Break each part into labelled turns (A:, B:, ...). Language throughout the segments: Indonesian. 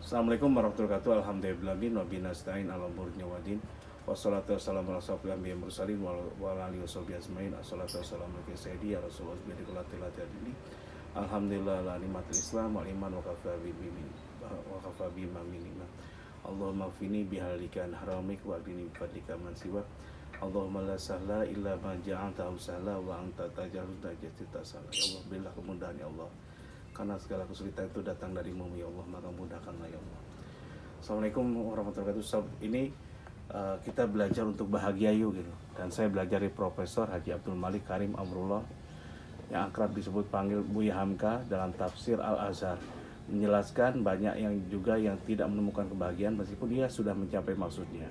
A: Assalamualaikum warahmatullahi wabarakatuh. Alhamdulillahirabbil alamin wa bihi nasta'in ala umuri wadin. Wassalatu wassalamu ala asyrofil anbiya'i wal mursalin wa ala alihi washabihi ajmain. Assalatu wassalamu ala sayyidi ya Rasulullah bi kulli. Alhamdulillah la nikmatul Islam wal iman wa kafa bi iman. Allahumma fini bihalika an haramik wa dini fadlika man siwa. Allahumma la sahla illa ma ja'altahu sahla wa anta tajalul tajati tasala. Ya Allah, berilah kemudahan ya Allah. Karena segala kesulitan itu datang darimu ya Allah, maka mudahkanlah ya Allah. Assalamualaikum warahmatullahi wabarakatuh. Ini kita belajar untuk bahagia yuk gitu. Dan saya belajar dari Profesor Haji Abdul Malik Karim Amrullah yang akrab disebut panggil Buya Hamka dalam tafsir Al-Azhar, menjelaskan banyak yang juga yang tidak menemukan kebahagiaan meskipun dia sudah mencapai maksudnya.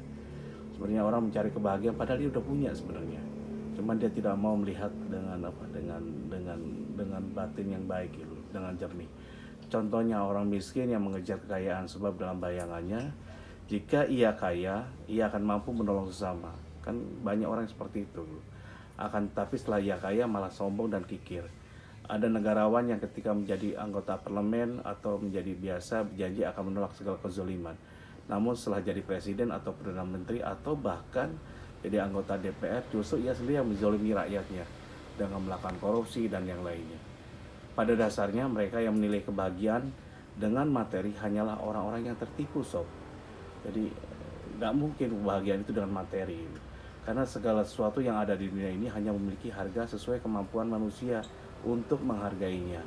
A: Sebenarnya orang mencari kebahagiaan padahal dia udah punya sebenarnya. Cuman dia tidak mau melihat dengan dengan batin yang baik gitu, dengan jernih. Contohnya orang miskin yang mengejar kekayaan sebab dalam bayangannya jika ia kaya, ia akan mampu menolong sesama. Kan banyak orang seperti itu. Akan tetapi setelah ia kaya malah sombong dan kikir. Ada negarawan yang ketika menjadi anggota parlemen atau menjadi biasa berjanji akan menolak segala kezaliman. Namun setelah jadi presiden atau perdana menteri atau bahkan jadi anggota DPR, justru ia sendiri yang menzalimi rakyatnya dengan melakukan korupsi dan yang lainnya. Pada dasarnya mereka yang menilai kebahagiaan dengan materi hanyalah orang-orang yang tertipu sob. Jadi nggak mungkin kebahagiaan itu dengan materi. Karena segala sesuatu yang ada di dunia ini hanya memiliki harga sesuai kemampuan manusia untuk menghargainya.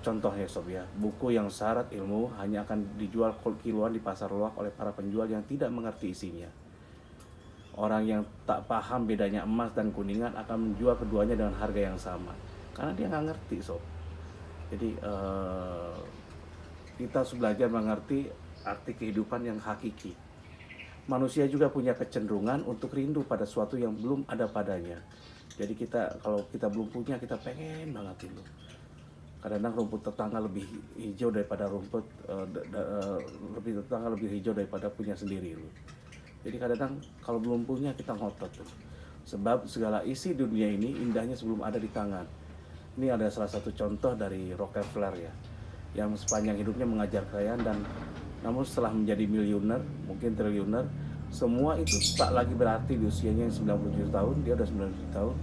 A: Contohnya sob ya, buku yang syarat ilmu hanya akan dijual kiloan di pasar luak oleh para penjual yang tidak mengerti isinya. Orang yang tak paham bedanya emas dan kuningan akan menjual keduanya dengan harga yang sama karena dia nggak ngerti sob. Jadi kita harus belajar mengerti arti kehidupan yang hakiki. Manusia juga punya kecenderungan untuk rindu pada sesuatu yang belum ada padanya. Jadi kalau kita belum punya, kita pengen banget itu. Kadang-kadang rumput tetangga lebih hijau daripada lebih hijau daripada punya sendiri loh. Jadi kadang-kadang kalau belum punya kita ngotot tuh. Sebab segala isi dunia ini indahnya sebelum ada di tangan. Ini ada salah satu contoh dari Rockefeller ya, yang sepanjang hidupnya mengajar kekayaan dan namun setelah menjadi miliuner, mungkin triliuner, semua itu tak lagi berarti di usianya yang 97 tahun, dia udah 97 tahun.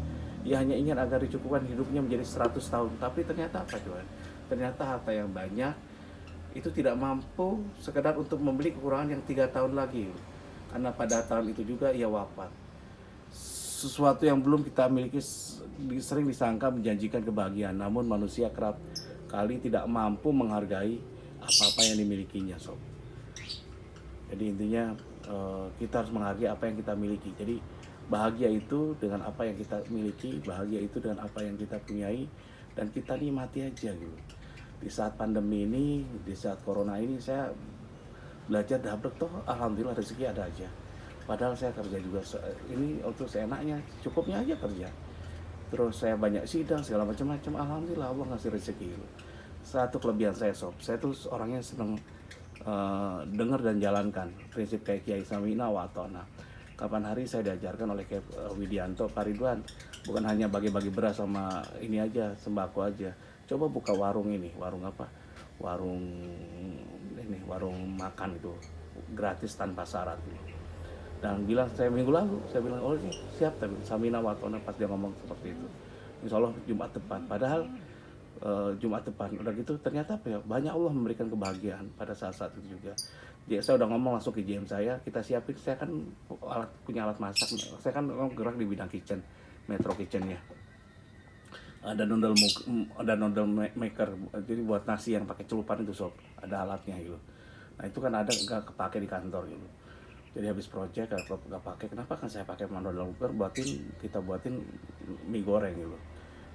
A: Ia hanya ingin agar dicukupkan hidupnya menjadi 100 tahun. Tapi ternyata apa cuman? Ternyata harta yang banyak itu tidak mampu sekedar untuk membeli kekurangan yang 3 tahun lagi. Karena pada tahun itu juga ia wafat. Sesuatu yang belum kita miliki sering disangka menjanjikan kebahagiaan, namun manusia kerap kali tidak mampu menghargai apa-apa yang dimilikinya sob. Jadi intinya kita harus menghargai apa yang kita miliki. Jadi bahagia itu dengan apa yang kita miliki, bahagia itu dengan apa yang kita punyai, dan kita nikmati aja gitu. Di saat pandemi ini, di saat corona ini, saya belajar dablek toh, alhamdulillah rezeki ada aja. Padahal saya kerja juga ini untuk seenaknya, cukupnya aja kerja. Terus saya banyak sidang segala macam-macam, alhamdulillah Allah ngasih rezeki. Satu kelebihan saya sob, saya tuh orangnya seneng dengar dan jalankan prinsip kayak Kiai Samina wa Atona. Kapan hari saya diajarkan oleh Kiai Widianto Pak Ridwan, bukan hanya bagi-bagi beras sama ini aja, sembako aja. Coba buka warung ini, warung apa? Warung makan itu gratis tanpa syarat gitu. Dan bilang saya minggu lalu, saya bilang oh ini siap, tapi Samina Watona pas dia ngomong seperti itu. Insya Allah Jumat depan. Padahal Jumat depan udah gitu ternyata apa ya, banyak Allah memberikan kebahagiaan pada saat-saat itu juga. Jadi saya udah ngomong langsung ke GM saya, kita siapin, saya kan punya alat masak, saya kan gerak di bidang kitchen, metro kitchennya. Ada noodle maker, jadi buat nasi yang pakai celupan itu sob, ada alatnya gitu. Nah itu kan ada nggak kepake di kantor gitu. Jadi habis project kalau nggak pakai, kenapa kan saya pakai noodle maker, kita buatin mie goreng gitu.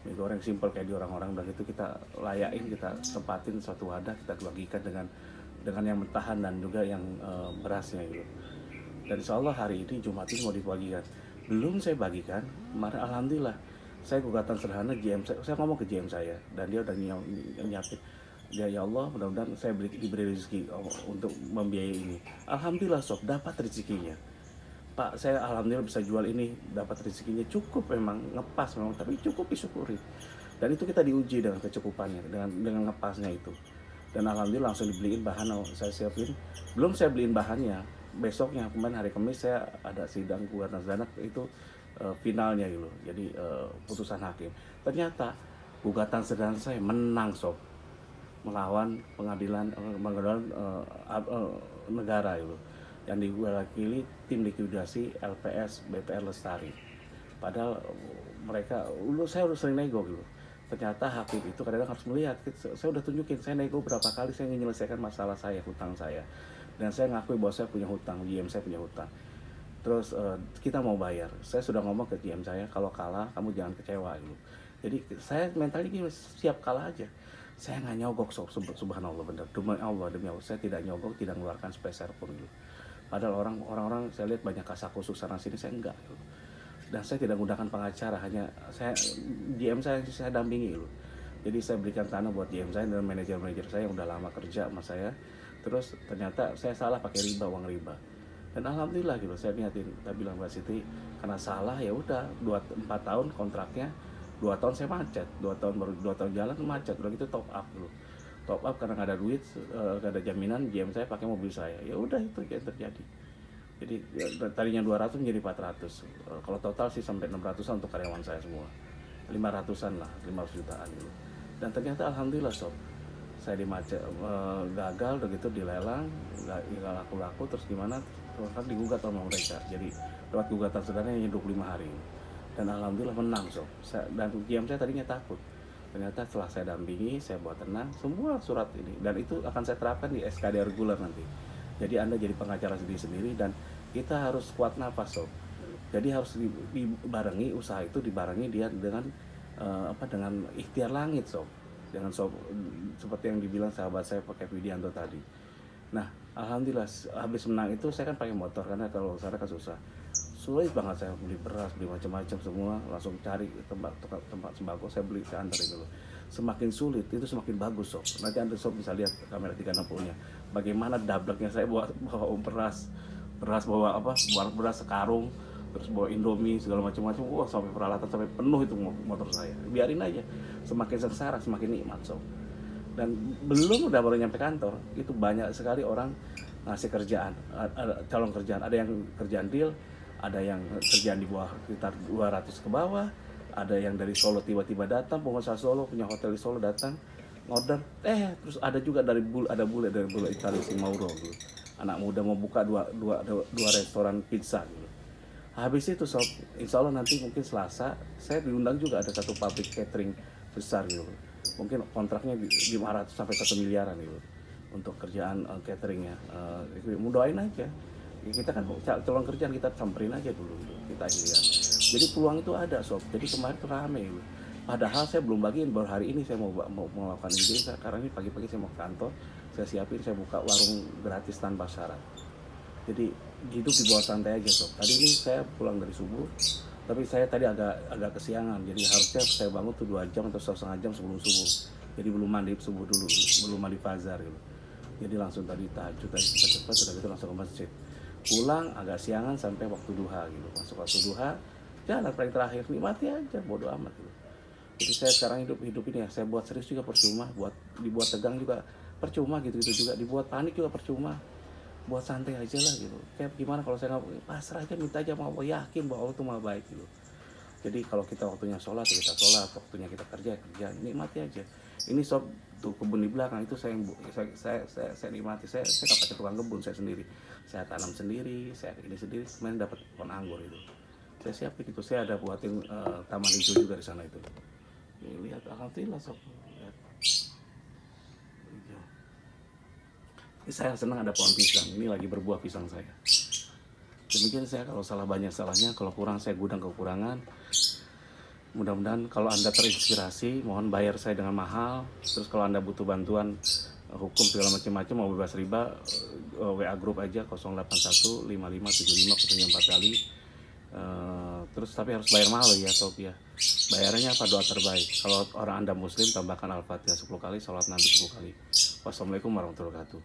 A: Mie goreng simple kayak di orang-orang, dan itu kita layain, kita tempatin suatu wadah, kita bagikan dengan yang mentahan dan juga yang berasnya gitu. Dan insya Allah hari ini Jumat ini mau dibagikan. Belum saya bagikan, kemarin alhamdulillah saya gugatan sederhana GM saya ngomong ke GM saya dan dia udah nyiapin. Ya Allah, mudah-mudahan saya diberi rezeki untuk membiayai ini. Alhamdulillah sob, dapat rezekinya. Pak, saya alhamdulillah bisa jual ini, dapat rezekinya, cukup memang, ngepas memang, tapi cukup disyukuri. Dan itu kita diuji dengan kecukupannya, dengan ngepasnya itu. Dan alhamdulillah langsung dibeliin bahan, saya siapin. Belum saya beliin bahannya, besoknya kemarin hari Kamis saya ada sidang gugatan pidana itu finalnya gitu. Jadi putusan hakim. Ternyata gugatan pidana saya menang sob, melawan pengadilan negara itu yang diwakili tim likuidasi LPS BPR Lestari. Padahal mereka, saya udah sering nego gitu. Ternyata hakim itu kadang-kadang harus melihat, saya udah tunjukin, saya nego berapa kali saya ingin menyelesaikan masalah saya, hutang saya. Dan saya ngakui bahwa saya punya hutang, GM saya punya hutang. Terus kita mau bayar. Saya sudah ngomong ke GM saya, kalau kalah kamu jangan kecewa gitu. Jadi saya mentalnya gini, siap kalah aja. Saya nggak nyogok, subhanallah, bener. Demi Allah, saya tidak nyogok, tidak mengeluarkan sepeser pun gitu. Padahal orang-orang saya lihat banyak kasakusuk sana sini, saya enggak gitu. Dan saya tidak menggunakan pengacara, hanya GM saya dampingi loh. Jadi saya berikan tanah buat GM saya dan manajer saya yang udah lama kerja sama saya. Terus ternyata saya salah pakai riba, uang riba. Dan alhamdulillah gitu, saya niatin, kita bilang Mbak Siti, karena salah ya udah 4 tahun kontraknya, 2 tahun saya macet, 2 tahun jalan macet, udah gitu top up dulu. Top up karena nggak ada duit, nggak ada jaminan, GM saya pakai mobil saya. Ya udah itu yang terjadi. Jadi tadinya 200 menjadi 400. Kalau total sih sampai 600-an untuk karyawan saya semua. 500-an lah, 500 jutaan gitu. Dan ternyata alhamdulillah sob, saya dimacet, gagal udah gitu dilelang, nggak laku-laku, terus gimana? Kan digugat sama mereka. Jadi lewat gugatan sebenarnya 25 hari. Dan alhamdulillah menang sob. Dan GM saya tadinya takut. Ternyata setelah saya dampingi, saya buat tenang, semua surat ini. Dan itu akan saya terapkan di SKD reguler nanti. Jadi Anda jadi pengacara sendiri dan kita harus kuat nafas sob. Jadi harus dibarengi, usaha itu dibarengi dia dengan dengan ikhtiar langit sob. Dengan sob, seperti yang dibilang sahabat saya pakai Widianto tadi. Nah alhamdulillah habis menang itu saya kan pakai motor, karena kalau sana kan susah. Sulit banget saya beli beras, beli macam-macam semua, langsung cari tempat sembako, saya beli, saya antar itu loh. Semakin sulit itu semakin bagus sob. Nanti Anda sob bisa lihat kamera 360-nya. Bagaimana dableknya saya bawa beras bawa beras sekarung, terus bawa Indomie segala macam-macam. Wah, sampai peralatan sampai penuh itu motor saya. Biarin aja. Semakin sengsara semakin nikmat sob. Dan belum udah baru nyampe kantor, itu banyak sekali orang ngasih kerjaan, calon kerjaan. Ada yang kerjaan deal, ada yang kerjaan di bawah sekitar 200 ke bawah, ada yang dari Solo tiba-tiba datang, pengusaha Solo punya hotel di Solo datang ngorder, terus ada juga dari bule Italia, si Mauro gitu. Anak muda mau buka dua restoran pizza gitu. Habis itu sob, insya Allah nanti mungkin Selasa saya diundang juga, ada satu pabrik catering besar gitu. Mungkin kontraknya 500 sampai 1 miliaran gitu untuk kerjaan cateringnya. Doain aja. Kita kan calon kerjaan, kita samperin aja dulu gitu. Kita lihat. Jadi peluang itu ada sob. Jadi kemarin tuh rame gitu. Padahal saya belum bagiin, baru hari ini saya mau melakukan ini. Karena ini pagi-pagi saya mau ke kantor, saya siapin, saya buka warung gratis tanpa syarat. Jadi hidup di bawah santai aja sob. Tadi ini saya pulang dari subuh, tapi saya tadi agak kesiangan. Jadi harusnya saya bangun tuh 2 jam atau 1,5 jam sebelum subuh. Jadi belum mandi subuh dulu, belum mandi fajar gitu. Jadi langsung tadi tahajud aja cepat-cepat, udah gitu langsung ke masjid. Pulang agak siangan sampai waktu duha gitu. Masuk waktu duha, jalan paling terakhir, nikmati aja, bodo amat gitu. Jadi saya sekarang hidup ini ya, saya buat serius juga percuma, dibuat tegang juga percuma gitu juga, dibuat panik juga percuma. Buat santai aja lah gitu. Kayak gimana kalau saya nggak pasrah aja, minta aja sama Allah, yakin bahwa Allah itu maha baik gitu. Jadi kalau kita waktunya sholat, kita sholat, waktunya kita kerja, nikmati aja. Ini sob, tuh kebun di belakang itu saya nikmati. Saya nggak pakai tukang kebun, saya sendiri. Saya tanam sendiri, saya ini sendiri. Kemarin dapat pohon anggur itu. Saya siapin itu, saya ada buatin taman hijau juga di sana itu. Lihat, alhamdulillah sob. Lihat. Ini saya senang ada pohon pisang. Ini lagi berbuah pisang saya. Demikian saya, kalau salah banyak salahnya, kalau kurang saya gudang kekurangan. Mudah-mudahan kalau Anda terinspirasi, mohon bayar saya dengan mahal. Terus kalau Anda butuh bantuan hukum segala macam-macam, mau bebas riba, WA grup aja 081 5575 04 kali. Terus tapi harus bayar mahal ya sob ya. Bayarannya apa? Doa terbaik. Kalau orang Anda muslim, tambahkan Al-Fatihah 10 kali, salat Nabi 10 kali. Wassalamualaikum warahmatullahi wabarakatuh.